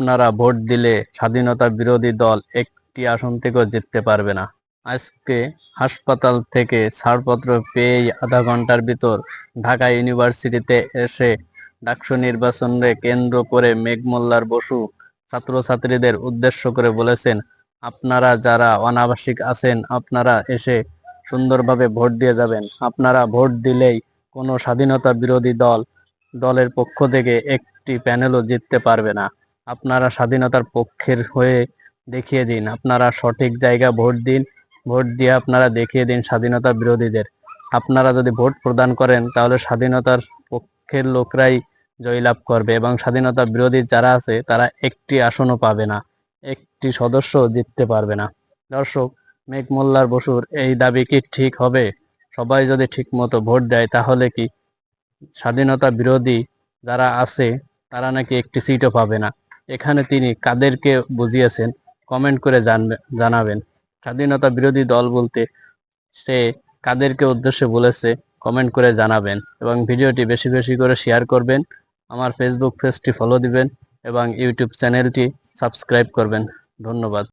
আপনারা ভোট দিলে স্বাধীনতা বিরোধী দল একটি আসন থেকেও জিততে পারবে না। আজকে হাসপাতাল থেকে ছাড়পত্র পেয়েই আধা ঘন্টার ভিতর ঢাকা ইউনিভার্সিটিতে এসে ডাকসু নির্বাচনকে কেন্দ্র করে মেঘমোল্লার বসু ছাত্রছাত্রীদের উদ্দেশ্য করে বলেছেন, আপনারা যারা অনাবাসিক আছেন আপনারা এসে সুন্দরভাবে ভোট দিয়ে যাবেন। আপনারা ভোট দিলেই কোনো স্বাধীনতা বিরোধী দলের পক্ষ থেকে একটি প্যানেলও জিততে পারবে না। আপনারা স্বাধীনতার পক্ষের হয়ে দেখিয়ে দিন, আপনারা সঠিক জায়গা ভোট দিন, ভোট দিয়ে আপনারা দেখিয়ে দিন স্বাধীনতা বিরোধীদের। আপনারা যদি ভোট প্রদান করেন তাহলে স্বাধীনতার পক্ষের লোকরাই জয়লাভ করবে এবং স্বাধীনতা বিরোধী যারা আছে তারা একটি আসনও পাবে না, একটি সদস্য জিততে পারবে না। দর্শক, মেঘমোল্লার বসুর এই দাবি কি ঠিক হবে? সবাই যদি ঠিক মতো ভোট দেয় তাহলে কি স্বাধীনতা বিরোধী যারা আছে তারা নাকি একটি সিটও পাবে না? এখানে তিনি কাদেরকে বুঝিয়েছেন কমেন্ট করে জানাবেন। স্বাধীনতা বিরোধী দল বলতে সে কাদেরকে উদ্দেশ্যে বলেছে কমেন্ট করে জানাবেন এবং ভিডিওটি বেশি বেশি করে শেয়ার করবেন। আমার ফেসবুক পেজটি ফলো দিবেন এবং ইউটিউব চ্যানেলটি সাবস্ক্রাইব করবেন। ধন্যবাদ।